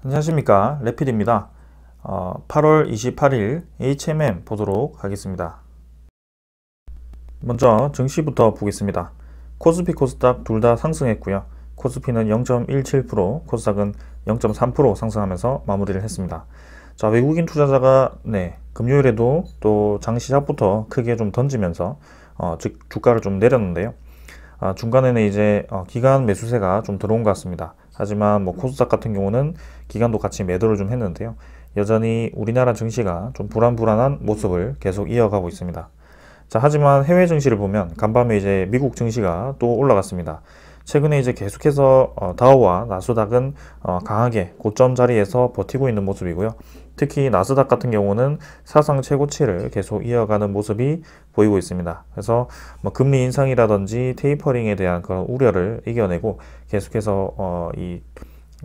안녕하십니까, 레필입니다. 8월 28일 HMM 보도록 하겠습니다. 먼저 증시부터 보겠습니다. 코스피 코스닥 둘 다 상승했고요. 코스피는 0.17%, 코스닥은 0.3% 상승하면서 마무리를 했습니다. 자, 외국인 투자자가 금요일에도 또 장 시작부터 크게 좀 던지면서 주가를 좀 내렸는데요. 중간에는 이제 기관 매수세가 좀 들어온 것 같습니다. 하지만 코스닥 같은 경우는 기관도 같이 매도를 좀 했는데요. 여전히 우리나라 증시가 좀 불안불안한 모습을 계속 이어가고 있습니다. 자, 하지만 해외 증시를 보면 간밤에 이제 미국 증시가 또 올라갔습니다. 최근에 이제 계속해서 다우와 나스닥은 강하게 고점 자리에서 버티고 있는 모습이고요. 특히 나스닥 같은 경우는 사상 최고치를 계속 이어가는 모습이 보이고 있습니다. 그래서 금리 인상이라든지 테이퍼링에 대한 그런 우려를 이겨내고 계속해서 이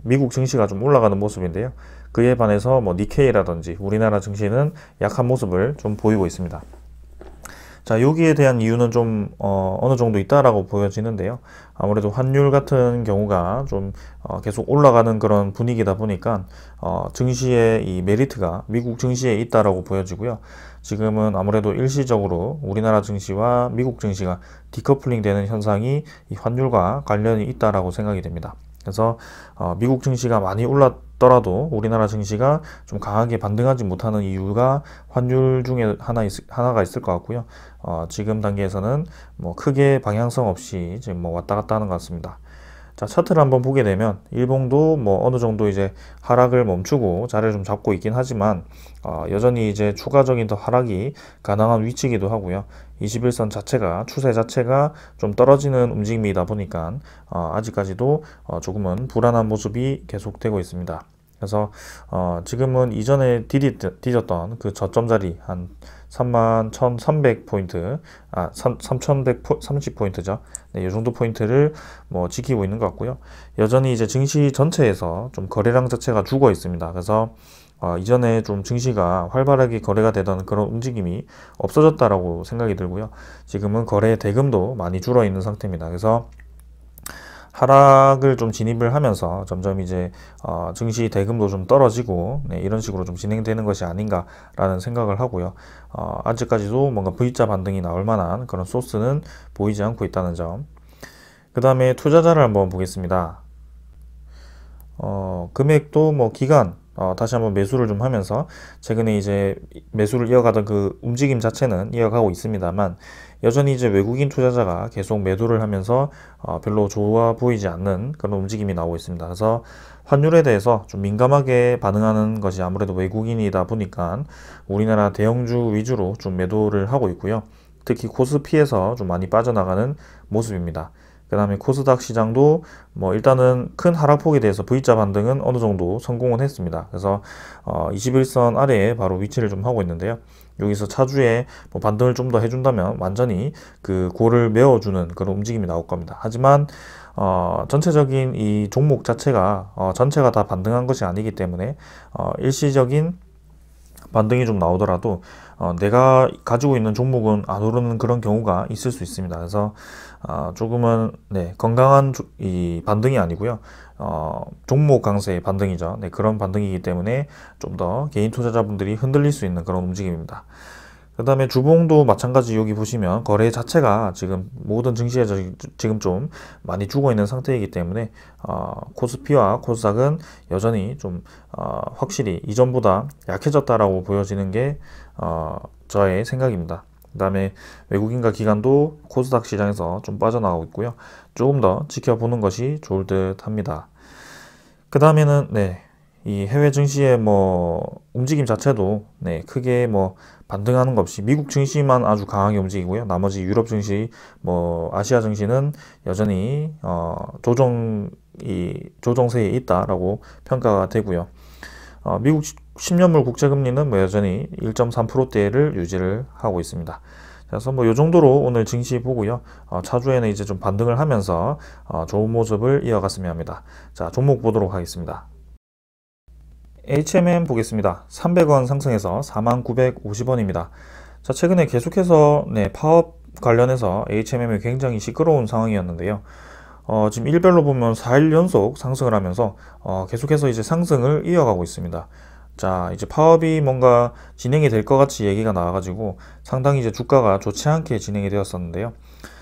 미국 증시가 좀 올라가는 모습인데요. 그에 반해서 니케이라든지 우리나라 증시는 약한 모습을 좀 보이고 있습니다. 자, 여기에 대한 이유는 좀 어느 정도 있다라고 보여지는데요. 아무래도 환율 같은 경우가 좀 계속 올라가는 그런 분위기다 보니까 증시의 이 메리트가 미국 증시에 있다라고 보여지고요. 지금은 아무래도 일시적으로 우리나라 증시와 미국 증시가 디커플링 되는 현상이 이 환율과 관련이 있다라고 생각이 됩니다. 그래서 미국 증시가 많이 올랐더라도 우리나라 증시가 좀 강하게 반등하지 못하는 이유가 환율 중에 하나가 있을 것 같고요. 지금 단계에서는 크게 방향성 없이 지금 왔다 갔다 하는 것 같습니다. 자, 차트를 한번 보게 되면 일봉도 어느 정도 이제 하락을 멈추고 자리를 좀 잡고 있긴 하지만 여전히 이제 추가적인 더 하락이 가능한 위치이기도 하고요. 21선 자체가 추세 자체가 좀 떨어지는 움직임이다 보니까 아직까지도 조금은 불안한 모습이 계속되고 있습니다. 그래서 지금은 이전에 디뎠던 그 저점 자리 한 31,300포인트, 3,130포인트죠. 이 정도 포인트를 지키고 있는 것 같고요. 여전히 이제 증시 전체에서 좀 거래량 자체가 죽어 있습니다. 그래서 이전에 좀 증시가 활발하게 거래가 되던 그런 움직임이 없어졌다라고 생각이 들고요. 지금은 거래 대금도 많이 줄어 있는 상태입니다. 그래서 하락을 좀 진입을 하면서 점점 이제 증시 대금도 좀 떨어지고 이런 식으로 좀 진행되는 것이 아닌가라는 생각을 하고요. 아직까지도 뭔가 V자 반등이 나올 만한 그런 소스는 보이지 않고 있다는 점. 그 다음에 투자자를 한번 보겠습니다. 금액도 기간 다시 한번 매수를 좀 하면서 최근에 이제 매수를 이어가던 그 움직임 자체는 이어가고 있습니다만 여전히 이제 외국인 투자자가 계속 매도를 하면서 별로 좋아 보이지 않는 그런 움직임이 나오고 있습니다. 그래서 환율에 대해서 좀 민감하게 반응하는 것이 아무래도 외국인이다 보니까 우리나라 대형주 위주로 좀 매도를 하고 있고요. 특히 코스피에서 좀 많이 빠져나가는 모습입니다. 그 다음에 코스닥 시장도 일단은 큰 하락폭에 대해서 V자 반등은 어느 정도 성공은 했습니다. 그래서 21선 아래에 바로 위치를 좀 하고 있는데요. 여기서 차주에 반등을 좀 더 해준다면 완전히 그 고를 메워주는 그런 움직임이 나올 겁니다. 하지만 전체적인 이 종목 자체가 전체가 다 반등한 것이 아니기 때문에 일시적인 반등이 좀 나오더라도 내가 가지고 있는 종목은 안 오르는 그런 경우가 있을 수 있습니다. 그래서 조금은 건강한 이 반등이 아니고요. 종목 강세의 반등이죠. 그런 반등이기 때문에 좀 더 개인 투자자분들이 흔들릴 수 있는 그런 움직임입니다. 그 다음에 주봉도 마찬가지. 여기 보시면 거래 자체가 지금 모든 증시에서 지금 좀 많이 죽어 있는 상태이기 때문에 코스피와 코스닥은 여전히 좀 확실히 이전보다 약해졌다라고 보여지는 게 저의 생각입니다. 그 다음에 외국인과 기관도 코스닥 시장에서 좀 빠져나가고 있고요. 조금 더 지켜보는 것이 좋을 듯 합니다. 그 다음에는 이 해외 증시의 움직임 자체도 크게 반등하는 것 없이 미국 증시만 아주 강하게 움직이고요. 나머지 유럽 증시, 아시아 증시는 여전히 조정세에 있다라고 평가가 되고요. 미국 10년물 국채금리는 여전히 1.3%대를 유지를 하고 있습니다. 그래서 이 정도로 오늘 증시 보고요. 차주에는 이제 좀 반등을 하면서 좋은 모습을 이어갔으면 합니다. 자, 종목 보도록 하겠습니다. HMM 보겠습니다. 300원 상승해서 4950원입니다. 자, 최근에 계속해서 파업 관련해서 HMM이 굉장히 시끄러운 상황이었는데요. 지금 일별로 보면 4일 연속 상승을 하면서 계속해서 이제 상승을 이어가고 있습니다. 자, 이제 파업이 뭔가 진행이 될 것 같이 얘기가 나와가지고 상당히 이제 주가가 좋지 않게 진행이 되었었는데요.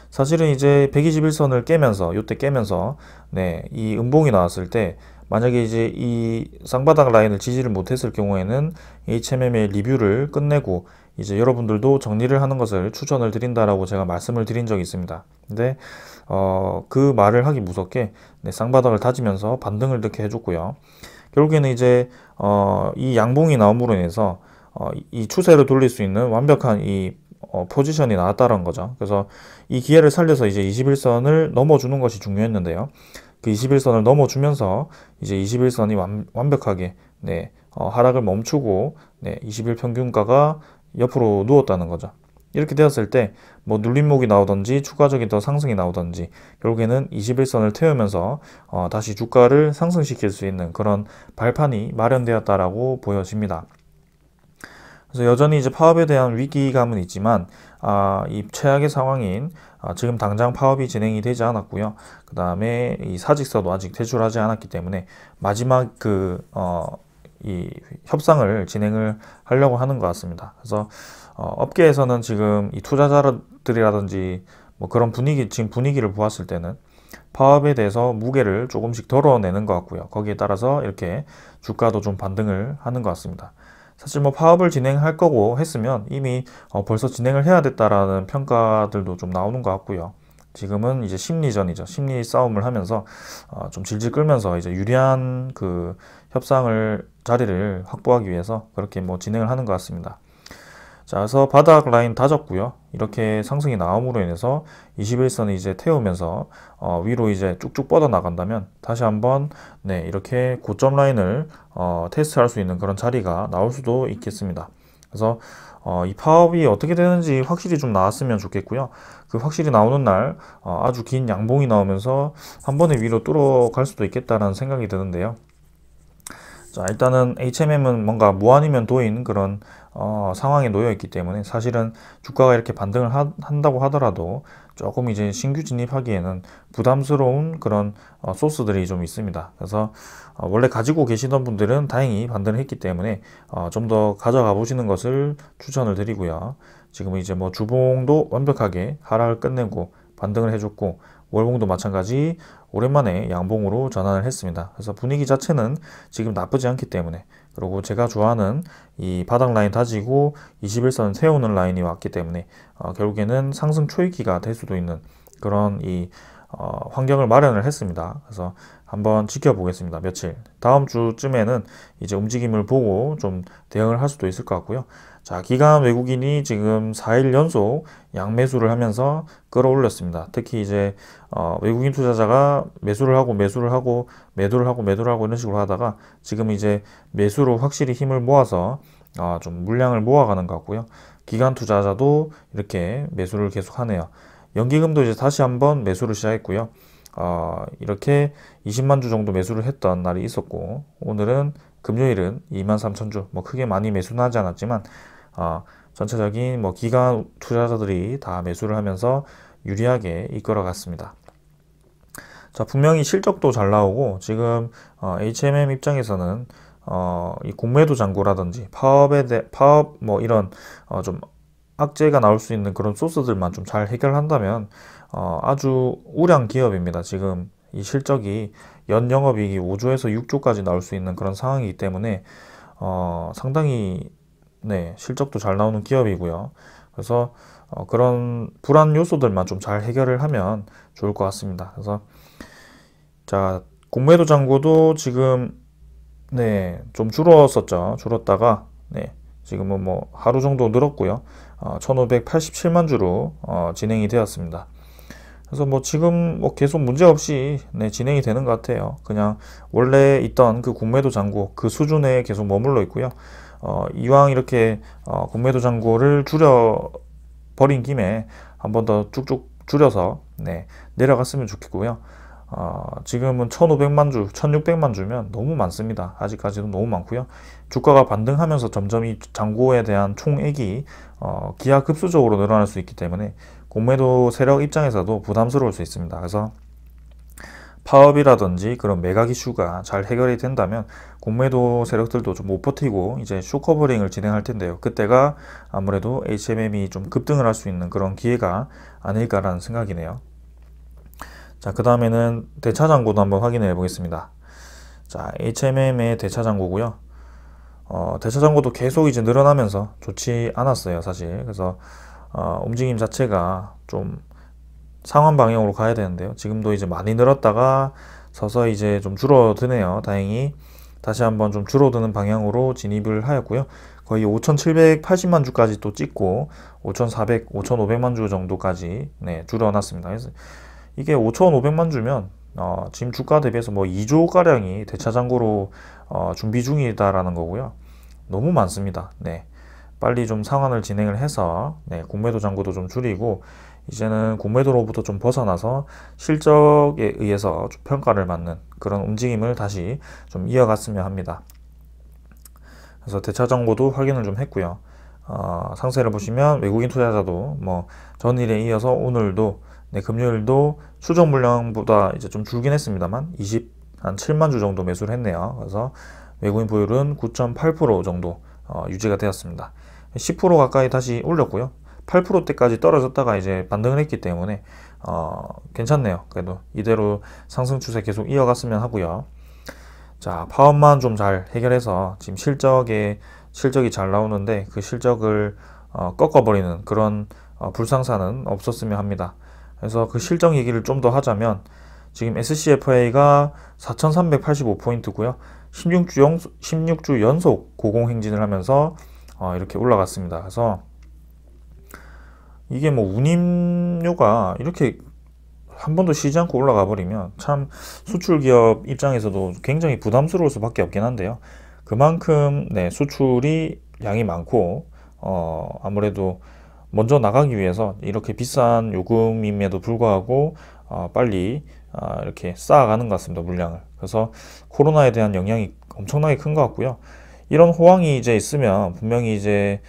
사실은 이제 121선을 깨면서, 요때 깨면서, 네, 이 음봉이 나왔을 때, 만약에 이제 이 쌍바닥 라인을 지지를 못했을 경우에는 HMM의 리뷰를 끝내고 이제 여러분들도 정리를 하는 것을 추천을 드린다라고 제가 말씀을 드린 적이 있습니다. 근데 그 말을 하기 무섭게 네, 쌍바닥을 다지면서 반등을 이렇게 해줬고요. 결국에는 이제 이 양봉이 나옴으로 인해서 이 추세를 돌릴 수 있는 완벽한 이 포지션이 나왔다는 거죠. 그래서 이 기회를 살려서 이제 21선을 넘어주는 것이 중요했는데요. 그 21선을 넘어주면서 이제 21선이 완벽하게 네, 하락을 멈추고 네, 20일 평균가가 옆으로 누웠다는 거죠. 이렇게 되었을 때 뭐 눌림목이 나오든지 추가적인 더 상승이 나오든지 결국에는 21선을 태우면서 다시 주가를 상승시킬 수 있는 그런 발판이 마련되었다라고 보여집니다. 그래서 여전히 이제 파업에 대한 위기감은 있지만 이 최악의 상황인 지금 당장 파업이 진행이 되지 않았고요. 그 다음에 이 사직서도 아직 제출하지 않았기 때문에 마지막 이 협상을 진행을 하려고 하는 것 같습니다. 그래서 업계에서는 지금 이 투자자들이라든지 뭐 그런 지금 분위기를 보았을 때는 파업에 대해서 무게를 조금씩 덜어내는 것 같고요. 거기에 따라서 이렇게 주가도 좀 반등을 하는 것 같습니다. 사실 뭐 파업을 진행할 거고 했으면 이미 벌써 진행을 해야 됐다라는 평가들도 좀 나오는 것 같고요. 지금은 이제 심리전이죠. 심리 싸움을 하면서 좀 질질 끌면서 이제 유리한 그 자리를 확보하기 위해서 그렇게 뭐 진행을 하는 것 같습니다. 자, 그래서 바닥 라인 다졌고요. 이렇게 상승이 나옴으로 인해서 21선이 이제 태우면서 위로 이제 쭉쭉 뻗어 나간다면 다시 한번 네, 이렇게 고점 라인을 테스트할 수 있는 그런 자리가 나올 수도 있겠습니다. 그래서 이 파업이 어떻게 되는지 확실히 좀 나왔으면 좋겠고요. 그 확실히 나오는 날 아주 긴 양봉이 나오면서 한 번에 위로 뚫어갈 수도 있겠다라는 생각이 드는데요. 자, 일단은 HMM은 뭔가 무한이면 도인 그런 상황에 놓여 있기 때문에 사실은 주가가 이렇게 반등을 한다고 하더라도 조금 이제 신규 진입하기에는 부담스러운 그런 소스들이 좀 있습니다. 그래서 원래 가지고 계시던 분들은 다행히 반등을 했기 때문에 좀 더 가져가 보시는 것을 추천을 드리고요. 지금 이제 뭐 주봉도 완벽하게 하락을 끝내고 반등을 해줬고 월봉도 마찬가지 오랜만에 양봉으로 전환을 했습니다. 그래서 분위기 자체는 지금 나쁘지 않기 때문에 그리고 제가 좋아하는 이 바닥 라인 다지고 21선 세우는 라인이 왔기 때문에 결국에는 상승 초입기가 될 수도 있는 그런 이 환경을 마련을 했습니다. 그래서 한번 지켜보겠습니다. 며칠 다음 주쯤에는 이제 움직임을 보고 좀 대응을 할 수도 있을 것 같고요. 자, 기관 외국인이 지금 4일 연속 양매수를 하면서 끌어올렸습니다. 특히 이제 외국인 투자자가 매수를 하고 매도를 하고 이런 식으로 하다가 지금 이제 매수로 확실히 힘을 모아서 좀 물량을 모아가는 것 같고요. 기관 투자자도 이렇게 매수를 계속 하네요. 연기금도 이제 다시 한번 매수를 시작했고요. 이렇게 20만 주 정도 매수를 했던 날이 있었고 오늘은 금요일은 23,000주 뭐 크게 많이 매수는 하지 않았지만 전체적인 뭐 기관 투자자들이 다 매수를 하면서 유리하게 이끌어 갔습니다. 자, 분명히 실적도 잘 나오고 지금 HMM 입장에서는 이 공매도 잔고라든지 파업 뭐 이런 좀 악재가 나올 수 있는 그런 소스들만 좀 잘 해결한다면 아주 우량 기업입니다. 지금 이 실적이 연 영업이익이 5조에서 6조까지 나올 수 있는 그런 상황이기 때문에 상당히 네, 실적도 잘 나오는 기업이고요. 그래서 그런 불안 요소들만 좀 잘 해결을 하면 좋을 것 같습니다. 그래서 자, 공매도 잔고도 지금 네, 좀 줄었었죠. 줄었다가 네, 지금은 뭐 하루 정도 늘었고요. 1587만 주로 진행이 되었습니다. 그래서 뭐 지금 뭐 계속 문제없이 네, 진행이 되는 것 같아요. 그냥 원래 있던 그 공매도 잔고 그 수준에 계속 머물러 있고요. 이왕 이렇게 공매도 잔고를 줄여 버린 김에 한 번 더 쭉쭉 줄여서 네, 내려갔으면 좋겠고요. 지금은 1500만 주, 1600만 주면 너무 많습니다. 아직까지도 너무 많고요. 주가가 반등하면서 점점 이 잔고에 대한 총액이 기하급수적으로 늘어날 수 있기 때문에 공매도 세력 입장에서도 부담스러울 수 있습니다. 그래서 파업이라든지 그런 매각 이슈가 잘 해결이 된다면 공매도 세력들도 좀 못 버티고 이제 숏커버링을 진행할 텐데요. 그때가 아무래도 HMM이 좀 급등을 할 수 있는 그런 기회가 아닐까라는 생각이네요. 자, 그 다음에는 대차장고도 한번 확인해 보겠습니다. 자, HMM의 대차장고고요. 대차장고도 계속 이제 늘어나면서 좋지 않았어요, 사실. 그래서 움직임 자체가 좀 상환 방향으로 가야 되는데요. 지금도 이제 많이 늘었다가 서서히 이제 좀 줄어드네요. 다행히 다시 한번 좀 줄어드는 방향으로 진입을 하였고요. 거의 5,780만 주까지 또 찍고 5,400, 5,500만 주 정도까지 줄어났습니다. 그래서 이게 5,500만 주면 지금 주가 대비해서 뭐 2조 가량이 대차장고로 준비 중이다라는 거고요. 너무 많습니다. 네. 빨리 좀 상환을 진행을 해서 공매도 잔고도 좀 줄이고 이제는 공매도로부터 좀 벗어나서 실적에 의해서 좀 평가를 받는 그런 움직임을 다시 좀 이어갔으면 합니다. 그래서 대차장고도 확인을 좀 했고요. 상세를 보시면 외국인 투자자도 뭐 전일에 이어서 오늘도 금요일도 추적 물량보다 이제 좀 줄긴 했습니다만 한 7만 주 정도 매수를 했네요. 그래서 외국인 보율은 9.8% 정도 유지가 되었습니다. 10% 가까이 다시 올렸고요. 8%대까지 떨어졌다가 이제 반등을 했기 때문에 괜찮네요. 그래도 이대로 상승 추세 계속 이어갔으면 하고요. 자, 파업만 좀 잘 해결해서 지금 실적이 잘 나오는데 그 실적을 꺾어버리는 그런 불상사는 없었으면 합니다. 그래서 그 실적 얘기를 좀 더 하자면 지금 SCFA가 4,385포인트고요. 16주 연속 고공행진을 하면서 이렇게 올라갔습니다. 그래서 이게 뭐 운임료가 이렇게 한 번도 쉬지 않고 올라가 버리면 참 수출 기업 입장에서도 굉장히 부담스러울 수밖에 없긴 한데요. 그만큼 수출이 양이 많고 아무래도 먼저 나가기 위해서 이렇게 비싼 요금임에도 불구하고 빨리 이렇게 쌓아가는 것 같습니다, 물량을. 그래서 코로나에 대한 영향이 엄청나게 큰 것 같고요. 이런 호황이 이제 있으면 분명히 이제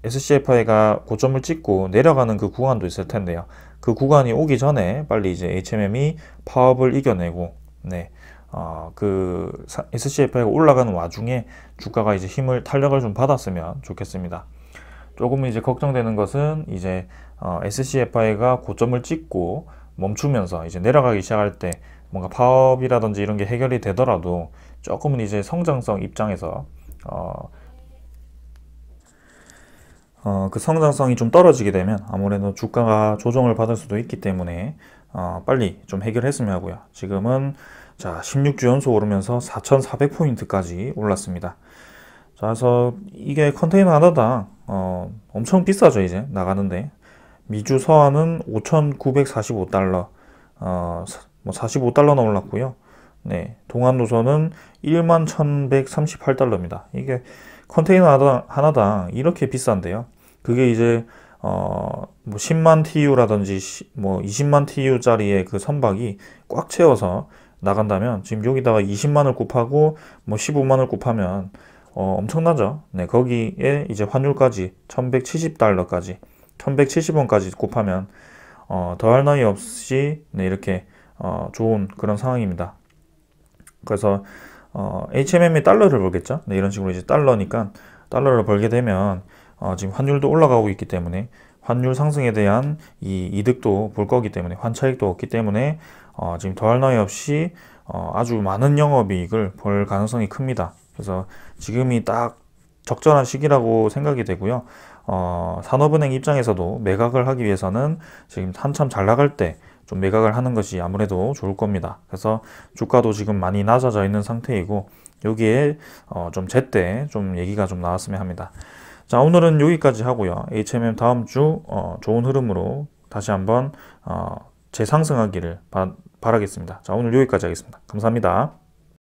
SCFI가 고점을 찍고 내려가는 그 구간도 있을 텐데요. 그 구간이 오기 전에 빨리 이제 HMM이 파업을 이겨내고 그 SCFI가 올라가는 와중에 주가가 이제 탄력을 좀 받았으면 좋겠습니다. 조금 이제 걱정되는 것은 이제 SCFI가 고점을 찍고 멈추면서 이제 내려가기 시작할 때 뭔가 파업이라든지 이런 게 해결이 되더라도 조금은 이제 성장성 입장에서 그 성장성이 좀 떨어지게 되면 아무래도 주가가 조정을 받을 수도 있기 때문에 빨리 좀 해결했으면 하고요. 지금은 자 16주 연속 오르면서 4,400포인트까지 올랐습니다. 자, 그래서 이게 컨테이너 하나당 엄청 비싸죠. 이제 나가는데 미주 서한은 5,945달러 뭐 45달러나 올랐고요. 동안 노선은 11,138달러입니다. 이게 컨테이너 하나당 이렇게 비싼데요. 그게 이제 뭐 10만 TU라든지 뭐 20만 TU짜리의 그 선박이 꽉 채워서 나간다면 지금 여기다가 20만을 곱하고 뭐 15만을 곱하면 엄청나죠. 거기에 이제 환율까지 1170달러까지 1170원까지 곱하면 더할 나위 없이 이렇게 좋은 그런 상황입니다. 그래서 HMM이 달러를 벌겠죠. 이런 식으로 이제 달러니까 달러를 벌게 되면 지금 환율도 올라가고 있기 때문에 환율 상승에 대한 이 이득도 볼 거기 때문에 환차익도 없기 때문에 지금 더할 나위 없이 아주 많은 영업이익을 벌 가능성이 큽니다. 그래서 지금이 딱 적절한 시기라고 생각이 되고요. 산업은행 입장에서도 매각을 하기 위해서는 지금 한참 잘 나갈 때 좀 매각을 하는 것이 아무래도 좋을 겁니다. 그래서 주가도 지금 많이 낮아져 있는 상태이고 여기에 좀 제때 좀 얘기가 좀 나왔으면 합니다. 자, 오늘은 여기까지 하고요. HMM 다음 주 좋은 흐름으로 다시 한번 재상승하기를 바라겠습니다. 자, 오늘 여기까지 하겠습니다. 감사합니다.